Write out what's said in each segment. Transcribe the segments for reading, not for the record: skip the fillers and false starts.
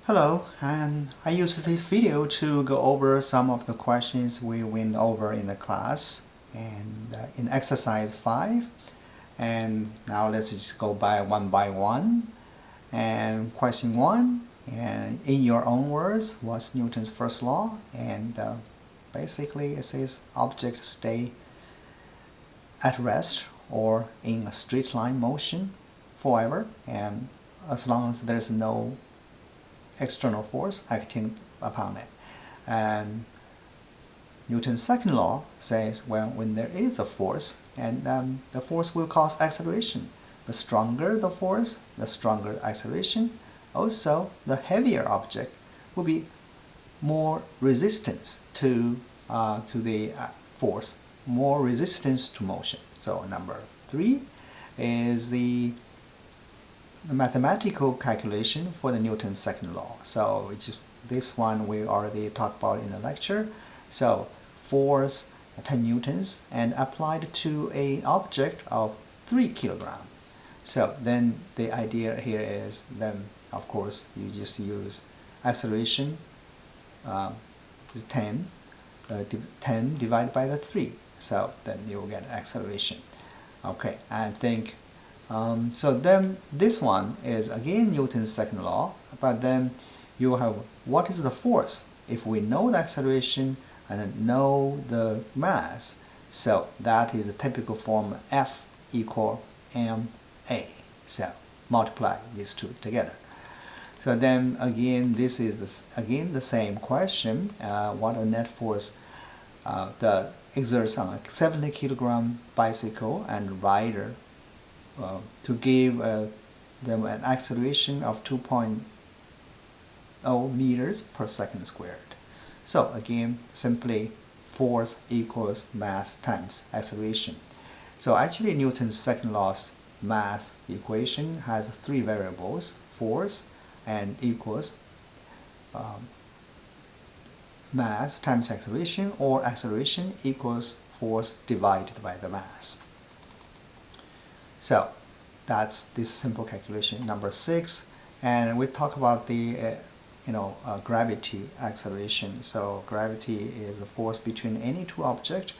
Hello, and I use this video to go over some of the questions we went over in the class and in exercise 5. And now let's just go by one. And question 1, and in your own words, what's Newton's first law? And basically it says objects stay at rest or in a straight line motion forever, and as long as there's no external force acting upon it. And Newton's second law says, well, when there is a force, and the force will cause acceleration. The stronger the force, the stronger the acceleration. Also, the heavier object will be more resistance to the force, more resistance to motion. So number 3 is the mathematical calculation for the Newton's second law. So this one we already talked about in the lecture. So force 10 newtons and applied to an object of 3 kilograms. So then the idea here is then of course you just use acceleration 10 divided by the 3. So then you will get acceleration. Okay, I think so then this one is again Newton's second law, but then you have what is the force if we know the acceleration and know the mass. So that is a typical form F equal ma. So multiply these two together. So then again this is again the same question, what a net force that exerts on a 70 kilogram bicycle and rider to give them an acceleration of 2.0 meters per second squared. So again, simply force equals mass times acceleration. So actually Newton's second law's mass equation has 3 variables, force and equals mass times acceleration, or acceleration equals force divided by the mass. So that's this simple calculation. Number 6, and we talk about the gravity acceleration. So gravity is the force between any two objects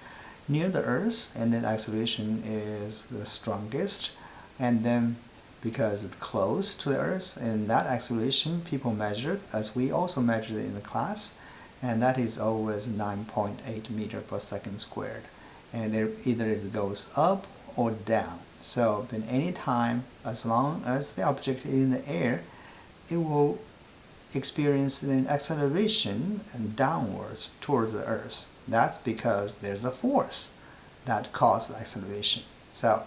near the Earth, and then acceleration is the strongest. And then because it's close to the Earth, and that acceleration people measured, as we also measured in the class, and that is always 9.8 meters per second squared. And either it goes up or down. So then any time, as long as the object is in the air, it will experience an acceleration and downwards towards the Earth. That's because there's a force that causes acceleration. So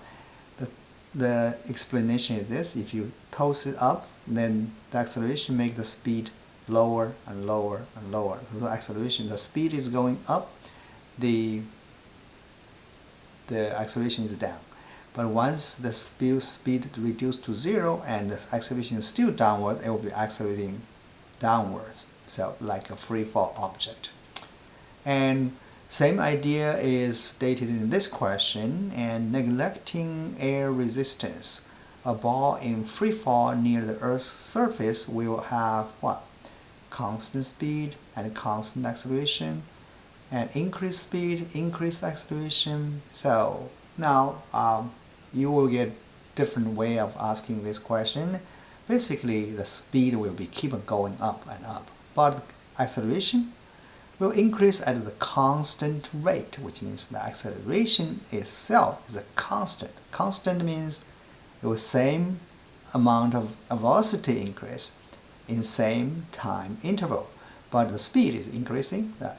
the explanation is this: if you toss it up, then the acceleration makes the speed lower and lower and lower. So the acceleration, the speed is going up, the acceleration is down. But once the speed reduced to 0 and the acceleration is still downward, it will be accelerating downwards, so like a free fall object. And same idea is stated in this question, and neglecting air resistance. A ball in free fall near the Earth's surface will have what? Constant speed and constant acceleration, and increased speed, increased acceleration. So now you will get different way of asking this question. Basically, the speed will be keep going up and up, but acceleration will increase at the constant rate, which means the acceleration itself is a constant. Constant means the same amount of velocity increase in same time interval, but the speed is increasing, the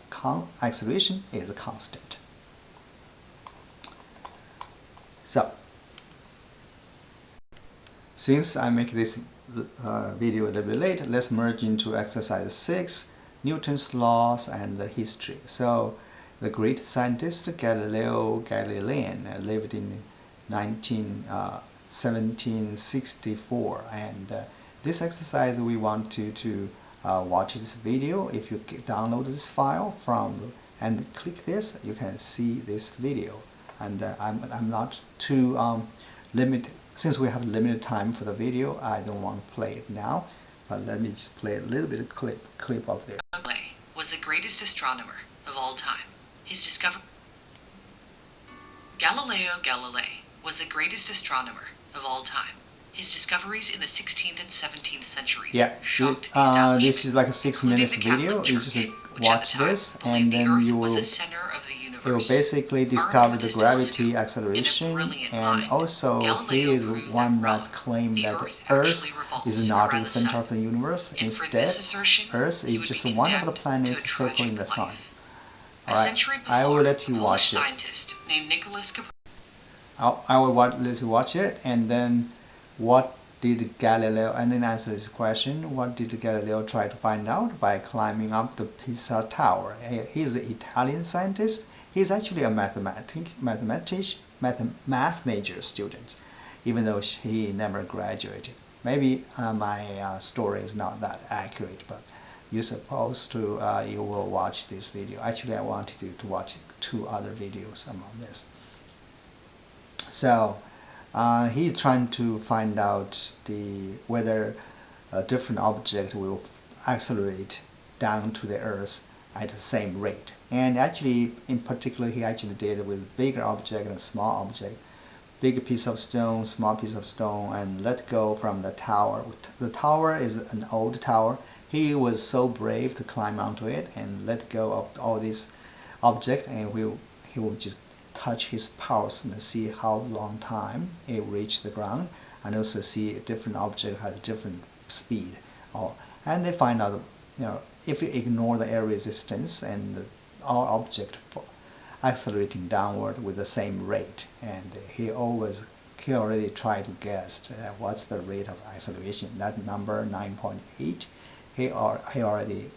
acceleration is a constant. So, since I make this video a little bit late, let's merge into exercise 6, Newton's laws and the history. So, the great scientist Galileo Galilei lived in 1764, and this exercise we want to watch this video. If you download this file and click this, you can see this video. And I'm not too limited, since we have limited time for the video, I don't want to play it now. But let me just play a little bit of clip of this. Galilei was the greatest astronomer of all time. His discovery. Galileo Galilei was the greatest astronomer of all time. His discoveries in the 16th and 17th centuries shocked the establishment. This is like a 6 minutes video. You just watch this, and then you will basically discover the gravity acceleration, and also he is one that claimed that the Earth is not the center of the universe. Instead, Earth is just one of the planets circling the sun. Alright, I will let you watch it. I will let you watch it, and then what did Galileo, and then answer this question, what did Galileo try to find out by climbing up the Pisa Tower? He's an Italian scientist. He's actually a math major student, even though he never graduated. Maybe my story is not that accurate, but you're supposed to, you will watch this video. Actually, I wanted you to watch 2 other videos among this. So he's trying to find out whether a different object will accelerate down to the Earth at the same rate. And actually, in particular, he actually did it with bigger object and small object. Big piece of stone, small piece of stone, and let go from the tower. The tower is an old tower. He was so brave to climb onto it and let go of all these objects, and he will just touch his pulse and see how long time it reached the ground, and also see a different object has different speed. And they find out, if you ignore the air resistance and all object accelerating downward with the same rate, and he already tried to guess what's the rate of acceleration. That number 9.8, he already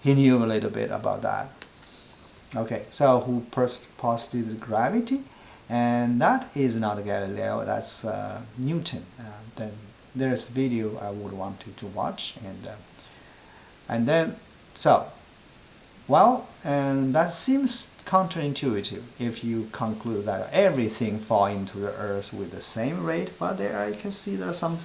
he knew a little bit about that. Okay, so who postulated gravity? And that is not Galileo, that's Newton. Then there's a video I would want you to watch, and then and that seems counterintuitive if you conclude that everything falls into the Earth with the same rate, but there I can see there are some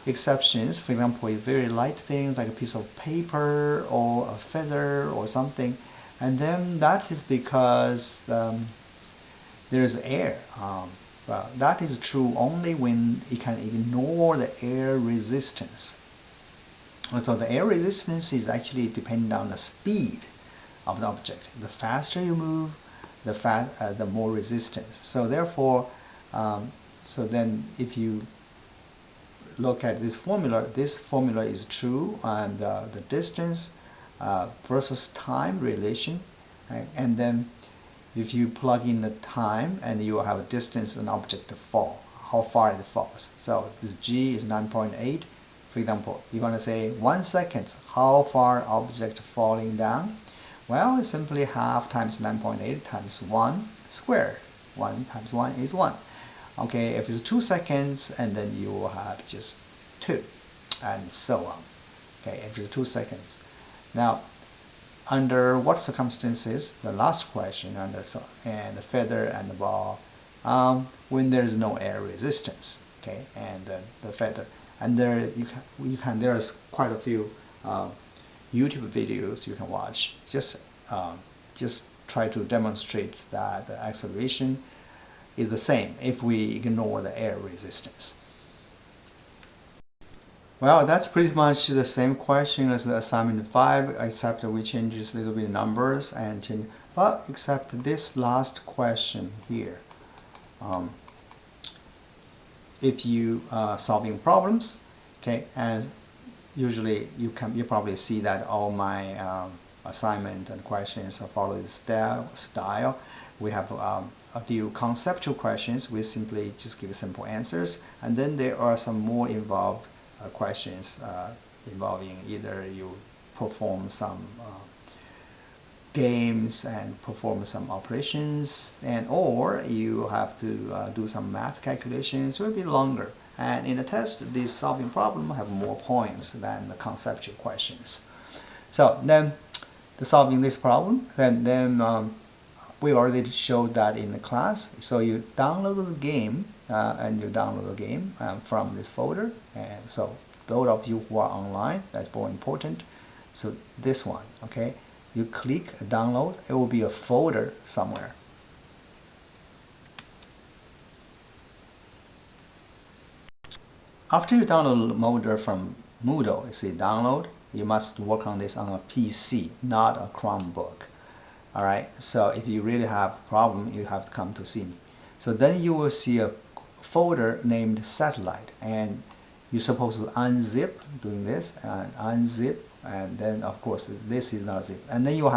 exceptions. For example, a very light thing like a piece of paper or a feather or something, and then that is because there is air. Well, that is true only when it can ignore the air resistance. So the air resistance is actually dependent on the speed of the object. The faster you move, the more resistance. So therefore, so then if you look at this formula is true, and the distance versus time relation, right? And then if you plug in the time, and you will have a distance an object to fall, how far it falls. So this g is 9.8. For example, you want to say 1 second, how far object falling down? Well, it's simply half times 9.8 times 1 squared. 1 times 1 is 1. Okay, if it's 2 seconds, and then you will have just 2, and so on. Okay, if it's 2 seconds. Now, under what circumstances, the last question, and the feather and the ball, when there's no air resistance, okay, and the feather. And there there's quite a few YouTube videos you can watch. Just try to demonstrate that the acceleration is the same if we ignore the air resistance. Well, that's pretty much the same question as the assignment 5, except we change a little bit numbers but except this last question here. If you solving problems, okay, and usually you probably see that all my assignment and questions follow this style. We have a few conceptual questions. We simply just give simple answers, and then there are some more involved questions involving either you perform some games and perform some operations, or you have to do some math calculations. It will be longer, and in the test these solving problems have more points than the conceptual questions. So then the solving this problem, then we already showed that in the class. So you download the game, and you download the game from this folder, and so those of you who are online, that's very important. So this one, okay, you click download, it will be a folder somewhere. After you download Moodle from Moodle, you see download, you must work on this on a PC, not a Chromebook. Alright, so if you really have a problem, you have to come to see me. So then you will see a folder named satellite, and you're supposed to unzip, doing this, and unzip, and then of course this is not zip. And then you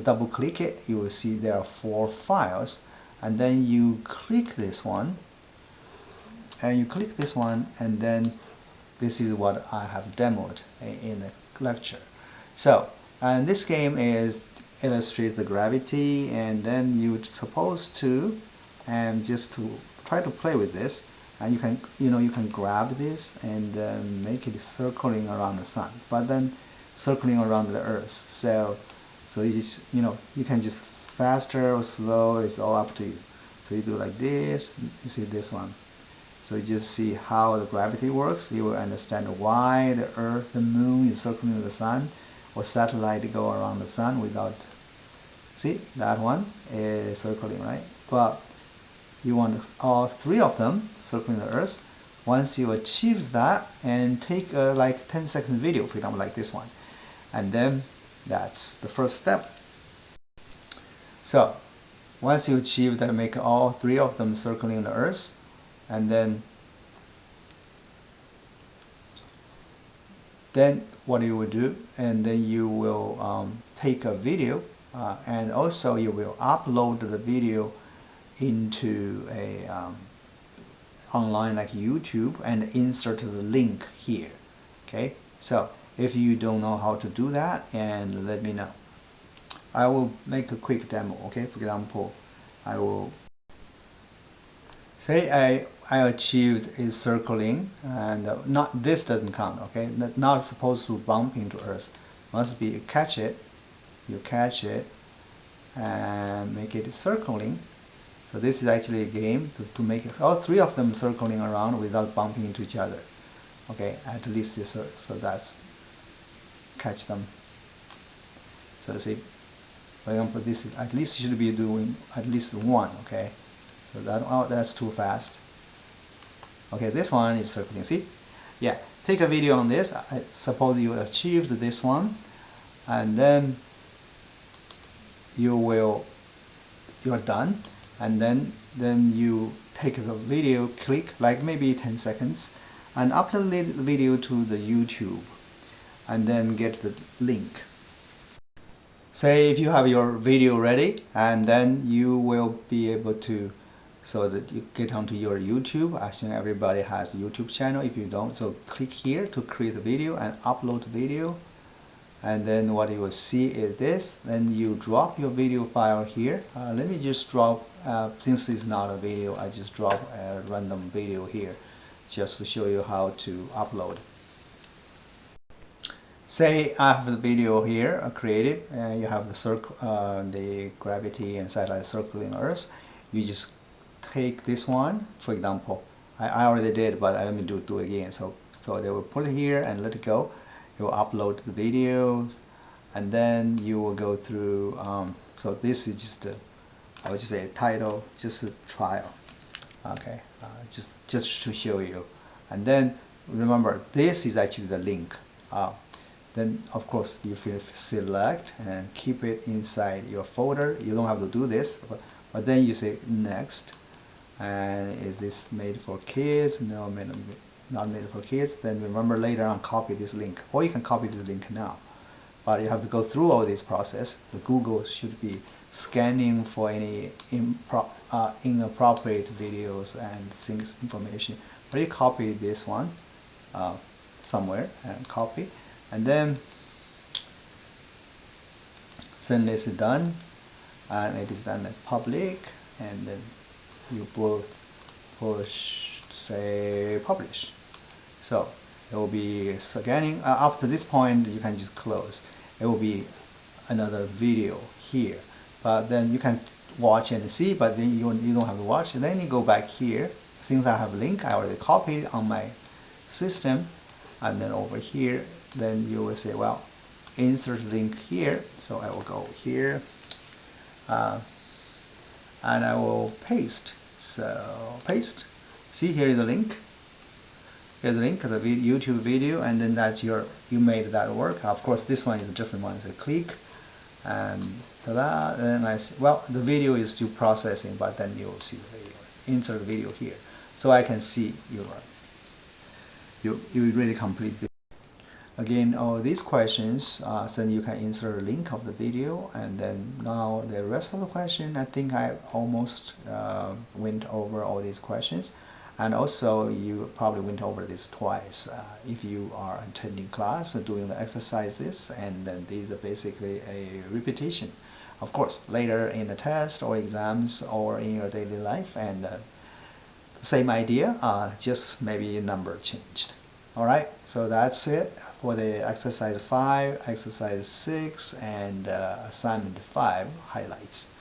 double click it, you will see there are 4 files, and then you click this one, and then this is what I have demoed in the lecture. So, and this game is illustrate the gravity, and then you're supposed to, and just to try to play with this, and you can grab this and make it circling around the sun, but then circling around the earth. So you can just faster or slow, it's all up to you. So you do like this, you see this one. So you just see how the gravity works. You will understand why the earth, the moon is circling the sun, or satellite go around the sun without, see, that one is circling, right? But you want all 3 of them circling the earth. Once you achieve that, and take a like 10-second video, for example, like this one, and then that's the first step. So once you achieve that, make all 3 of them circling the earth, and then what you will do, and then you will take a video, and also you will upload the video into a online like YouTube, and insert the link here. Okay, so if you don't know how to do that, and let me know. I will make a quick demo. Okay, for example, I will say I achieved a circling, and not, this doesn't count, okay? Not supposed to bump into earth. Must be you catch it, and make it circling. So this is actually a game to make it, all 3 of them circling around without bumping into each other. Okay, at least this, so that's catch them. So see, for example, this is at least you should be doing at least 1. Okay. So that's too fast. Okay, this one is circling. See? Yeah, take a video on this. I suppose you achieved this one, and then you're done, and then you take the video, click like maybe 10 seconds, and upload the video to the YouTube, and then get the link. Say if you have your video ready, and then you will be able to, so that you get onto your YouTube. I think everybody has a YouTube channel. If you don't, so click here to create a video and upload the video, and then what you will see is this. Then you drop your video file here. Let me just drop, since it's not a video, I just drop a random video here just to show you how to upload. Say I have the video here created, and you have the gravity and satellite circling Earth. You just take this one, for example. I already did, but let me do it again. So they will put it here and let it go. You will upload the videos, and then you will go through. So this is just I would just say a title, just a trial. Okay, just to show you. And then remember, this is actually the link. Then of course you select and keep it inside your folder. You don't have to do this, but then you say next. And is this made for kids? No, not made for kids. Then remember later on, copy this link, or you can copy this link now. But you have to go through all this process. The Google should be scanning for any inappropriate videos and things, information. But you copy this one somewhere and copy, and then this is done, and it is done in public, and then you push, say, publish. So it will be scanning. After this point, you can just close. It will be another video here, but then you can watch and see, but then you don't have to watch. Then you go back here. Since I have a link, I already copied on my system, and then over here, then you will say, well, insert link here. So I will go here, and I will paste. So paste. See, here is the link. Here's the link to the YouTube video, and then that's you made that work. Of course, this one is a different one. So click, and ta-da. Then I see, well, the video is still processing, but then you'll see the video. Insert the video here, so I can see you really complete this. Again, all these questions, then you can insert a link of the video, and then now the rest of the question, I think I almost went over all these questions, and also you probably went over this twice if you are attending class and doing the exercises, and then these are basically a repetition. Of course, later in the test or exams or in your daily life, and same idea, just maybe a number changed. Alright, so that's it for the exercise 5, exercise 6, and assignment 5 highlights.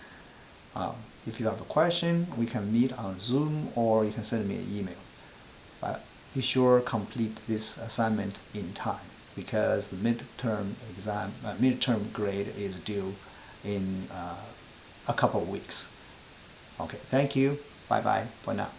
If you have a question, we can meet on Zoom, or you can send me an email. But be sure complete this assignment in time, because the midterm grade is due in a couple of weeks. Okay, thank you. Bye-bye for now.